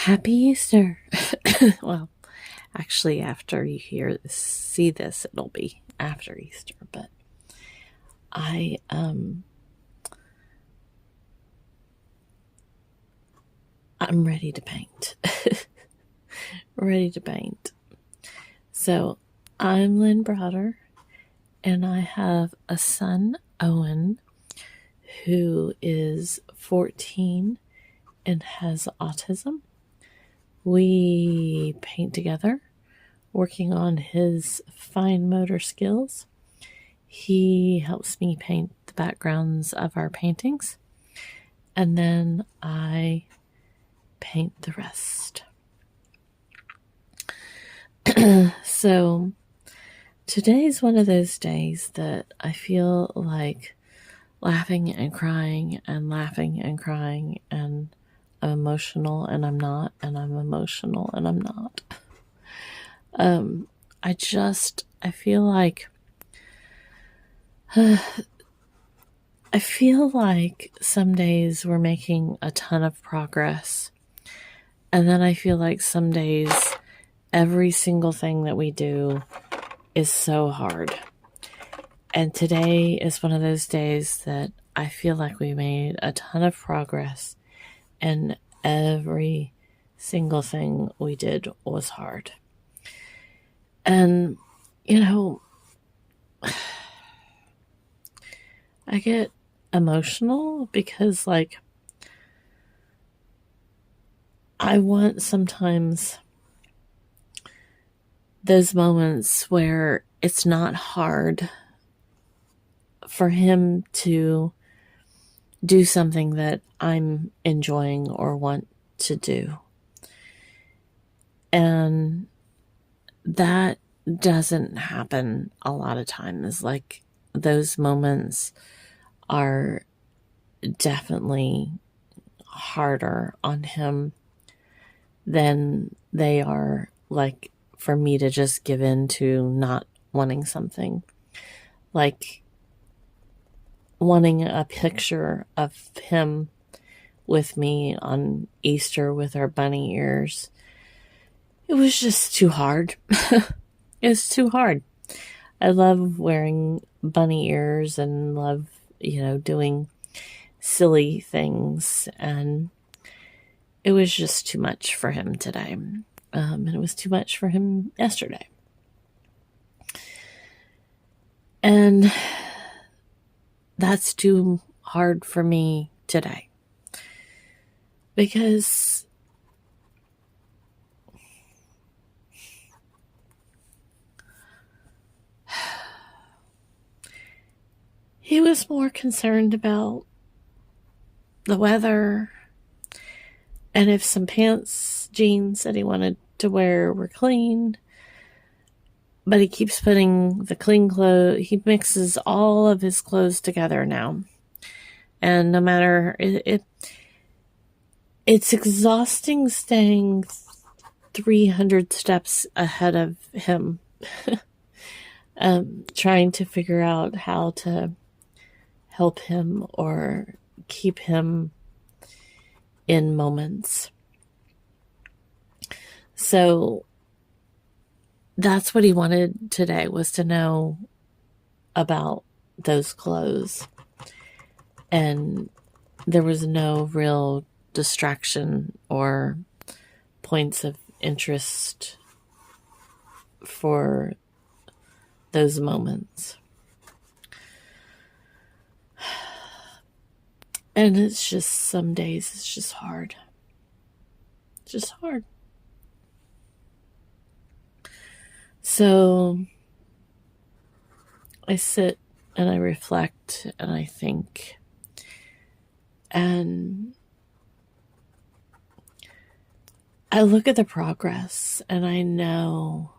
Happy Easter. Well, actually, after you see this, it'll be after Easter. But I I'm ready to paint. Ready to paint. So I'm Lynn Browder, and I have a son, Owen, who is 14 and has autism. We paint together, working on his fine motor skills. He helps me paint the backgrounds of our paintings, and then I paint the rest. So today's one of those days that I feel like laughing and crying and laughing and crying, and I'm emotional and I'm not, and I'm emotional and I'm not. I feel like I feel like some days we're making a ton of progress, and then I feel like some days every single thing that we do is so hard. And today is one of those days that I feel like we made a ton of progress, and every single thing we did was hard. And, I get emotional because, I want sometimes those moments where it's not hard for him to do something that I'm enjoying or want to do. And that doesn't happen a lot of times. Like, those moments are definitely harder on him than they are, like, for me to just give in to not wanting something. Like wanting a picture of him with me on Easter with our bunny ears. It was just too hard. It's too hard. I love wearing bunny ears and love, doing silly things. And it was just too much for him today. And it was too much for him yesterday. And that's too hard for me today. Because he was more concerned about the weather and if some jeans that he wanted to wear were clean. But he keeps putting the clean clothes, he mixes all of his clothes together now. And no matter, it's exhausting staying 300 steps ahead of him, trying to figure out how to help him or keep him in moments. So that's what he wanted today, was to know about those clothes. And there was no real distraction or points of interest for those moments. And it's just, some days it's just hard. It's just hard. So I sit and I reflect and I think, and I look at the progress, and I know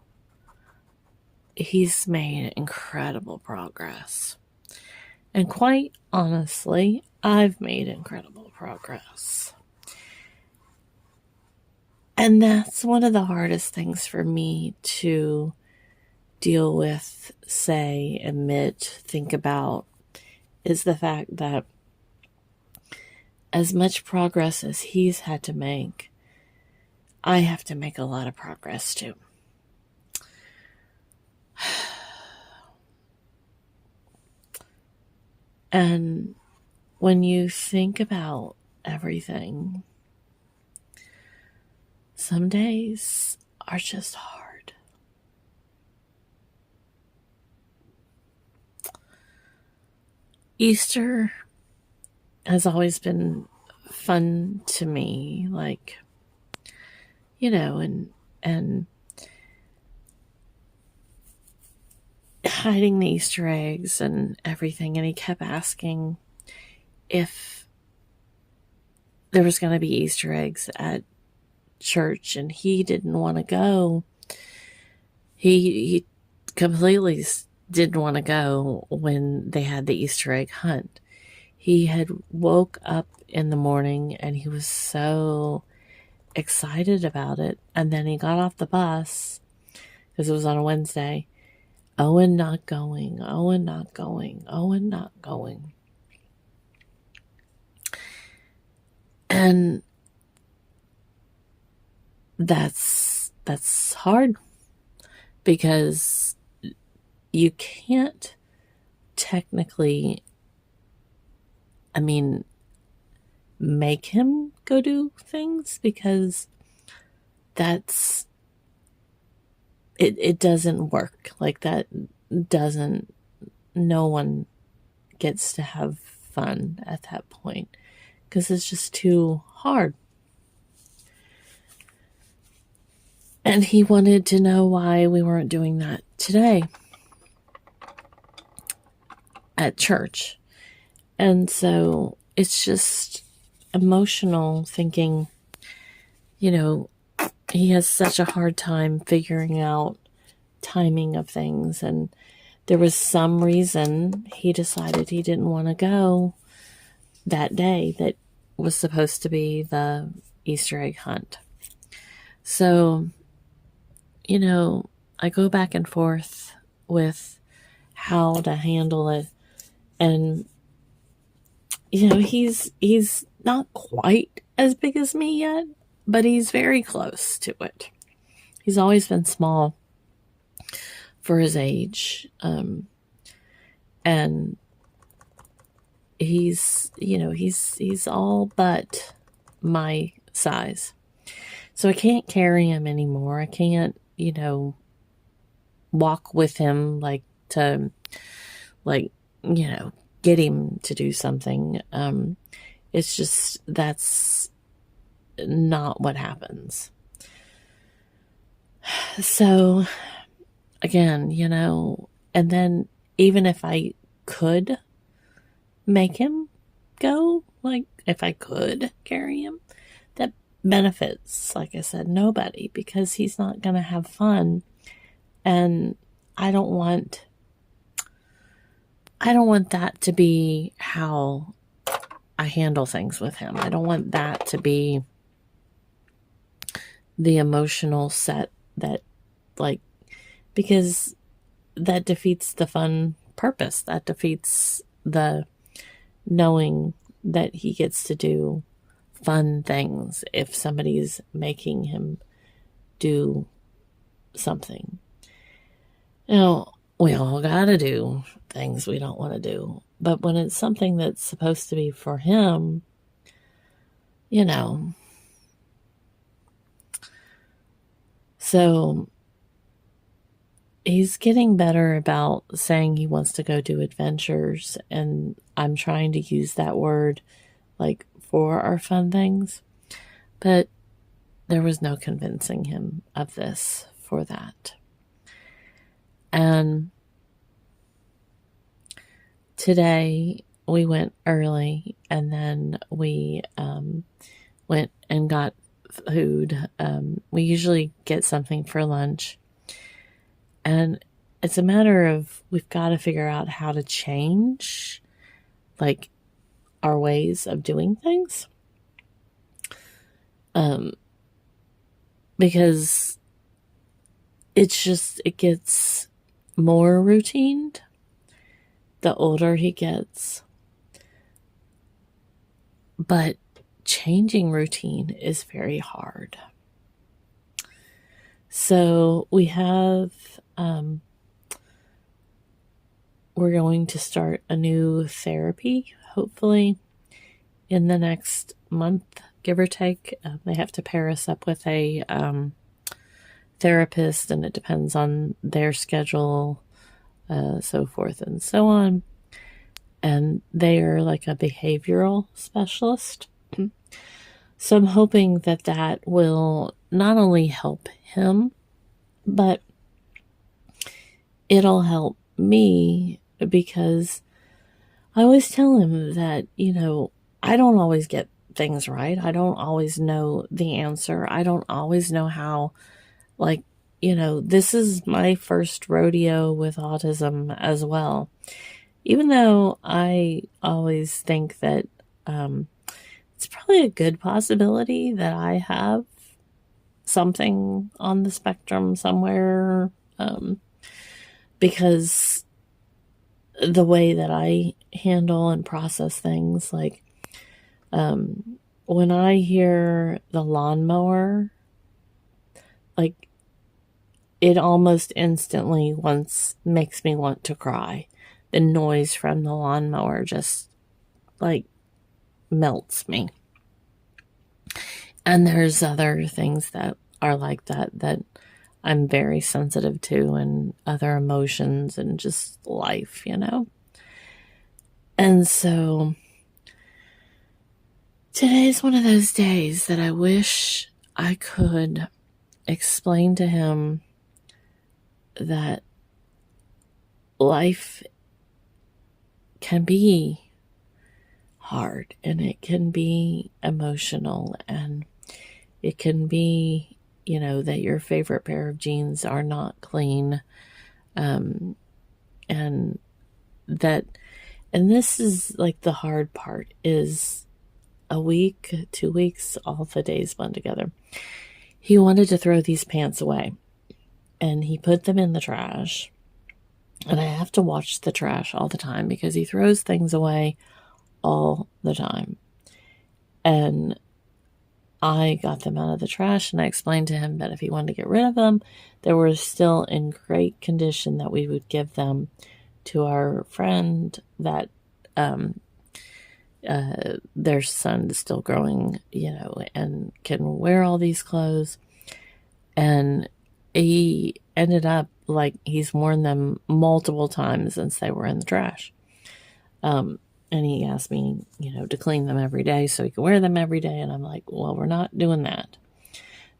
he's made incredible progress. And quite honestly, I've made incredible progress. And that's one of the hardest things for me to deal with, say, admit, think about, is the fact that as much progress as he's had to make, I have to make a lot of progress too. And when you think about everything, some days are just hard. Easter has always been fun to me, like, and hiding the Easter eggs and everything. And he kept asking if there was going to be Easter eggs at church, and he didn't want to go. He completely didn't want to go when they had the Easter egg hunt. He had woke up in the morning and he was so excited about it. And then he got off the bus because it was on a Wednesday. Owen not going, Owen not going, Owen not going. And that's hard, because you can't technically, make him go do things, because it doesn't work like that. No one gets to have fun at that point, because it's just too hard. And he wanted to know why we weren't doing that today at church. And so it's just emotional thinking, he has such a hard time figuring out timing of things. And there was some reason he decided he didn't want to go that day that was supposed to be the Easter egg hunt. So, I go back and forth with how to handle it. And, he's not quite as big as me yet, but he's very close to it. He's always been small for his age. And he's all but my size. So I can't carry him anymore. I can't, walk with him to get him to do something. It's just, that's not what happens. So again, and then even if I could make him go, if I could carry him, that benefits, like I said, nobody, because he's not going to have fun. And I don't want that to be how I handle things with him. I don't want that to be the emotional set that, because that defeats the fun purpose. That defeats the knowing that he gets to do fun things if somebody's making him do something. We all gotta do things we don't want to do. But when it's something that's supposed to be for him, So he's getting better about saying he wants to go do adventures. And I'm trying to use that word for our fun things. But there was no convincing him of this for that. And today we went early, and then we went and got food. We usually get something for lunch. And it's a matter of, we've got to figure out how to change our ways of doing things. Because it gets more routine the older he gets. But changing routine is very hard. So we have, we're going to start a new therapy, hopefully in the next month, give or take. They have to pair us up with a therapist, and it depends on their schedule, so forth and so on. And they are like a behavioral specialist. So I'm hoping that that will not only help him, but it'll help me, because I always tell him that, I don't always get things right. I don't always know the answer. I don't always know how, this is my first rodeo with autism as well. Even though I always think that it's probably a good possibility that I have something on the spectrum somewhere, because the way that I handle and process things, when I hear the lawnmower, it almost instantly makes me want to cry. The noise from the lawnmower just melts me. And there's other things that are like that I'm very sensitive to, and other emotions and just life, And so today's one of those days that I wish I could explain to him that life can be hard, and it can be emotional, and it can be, that your favorite pair of jeans are not clean. And this is the hard part, is a week, 2 weeks, all the days blend together. He wanted to throw these pants away, and he put them in the trash. And I have to watch the trash all the time, because he throws things away all the time. And I got them out of the trash, and I explained to him that if he wanted to get rid of them, they were still in great condition, that we would give them to our friend that their son is still growing, and can wear all these clothes. And he ended up he's worn them multiple times since they were in the trash. And he asked me, to clean them every day so he could wear them every day. And I'm like, well, we're not doing that.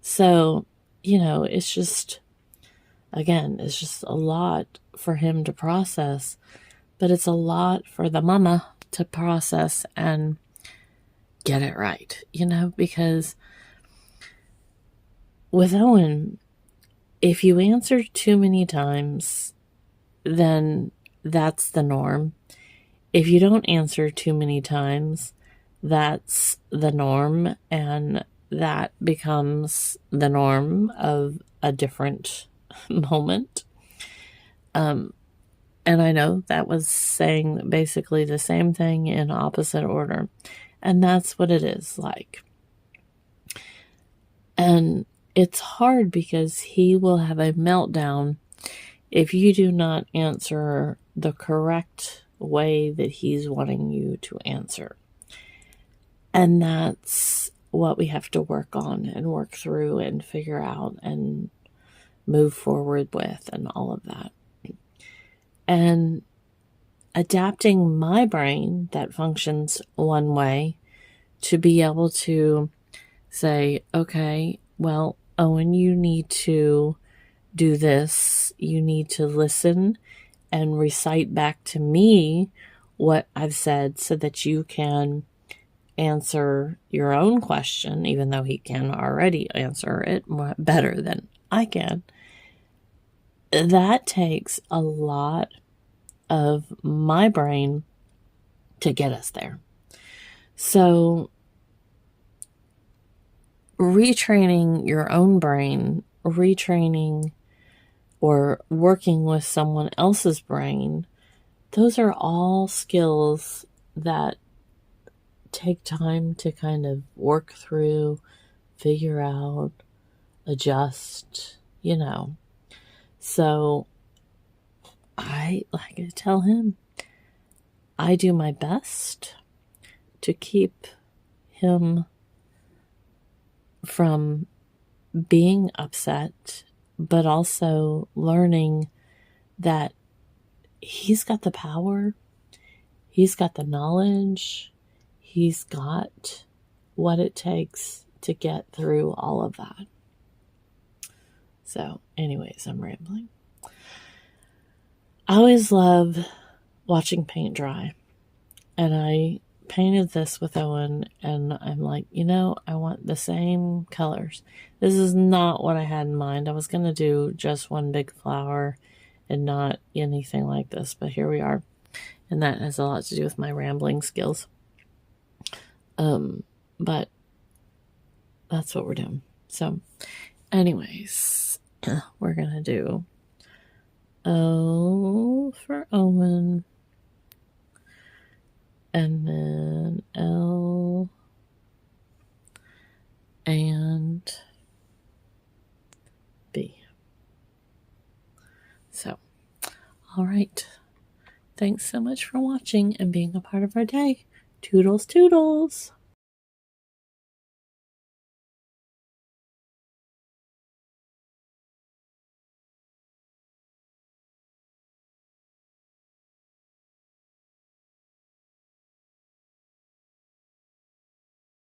So, it's just, again, it's just a lot for him to process, but it's a lot for the mama to process and get it right, because with Owen, if you answer too many times, then that's the norm. If you don't answer too many times, that's the norm, and that becomes the norm of a different moment. And I know that was saying basically the same thing in opposite order, and that's what it is like. And it's hard, because he will have a meltdown if you do not answer the correct way that he's wanting you to answer. And that's what we have to work on and work through and figure out and move forward with, and all of that. And adapting my brain that functions one way to be able to say, okay, well, Owen, you need to do this. You need to listen and recite back to me what I've said, so that you can answer your own question, even though he can already answer it better than I can. That takes a lot of my brain to get us there. So retraining your own brain, retraining or working with someone else's brain, those are all skills that take time to kind of work through, figure out, adjust, you know. So I like to tell him I do my best to keep him from being upset, but also learning that he's got the power, he's got the knowledge, he's got what it takes to get through all of that. So, anyways, I'm rambling. I always love watching paint dry. And I painted this with Owen, and I'm like, I want the same colors. This is not what I had in mind. I was going to do just one big flower and not anything like this, but here we are. And that has a lot to do with my rambling skills. But that's what we're doing. So, anyways, we're going to do O for Owen. And then L and B. So, all right. Thanks so much for watching and being a part of our day. Toodles, toodles.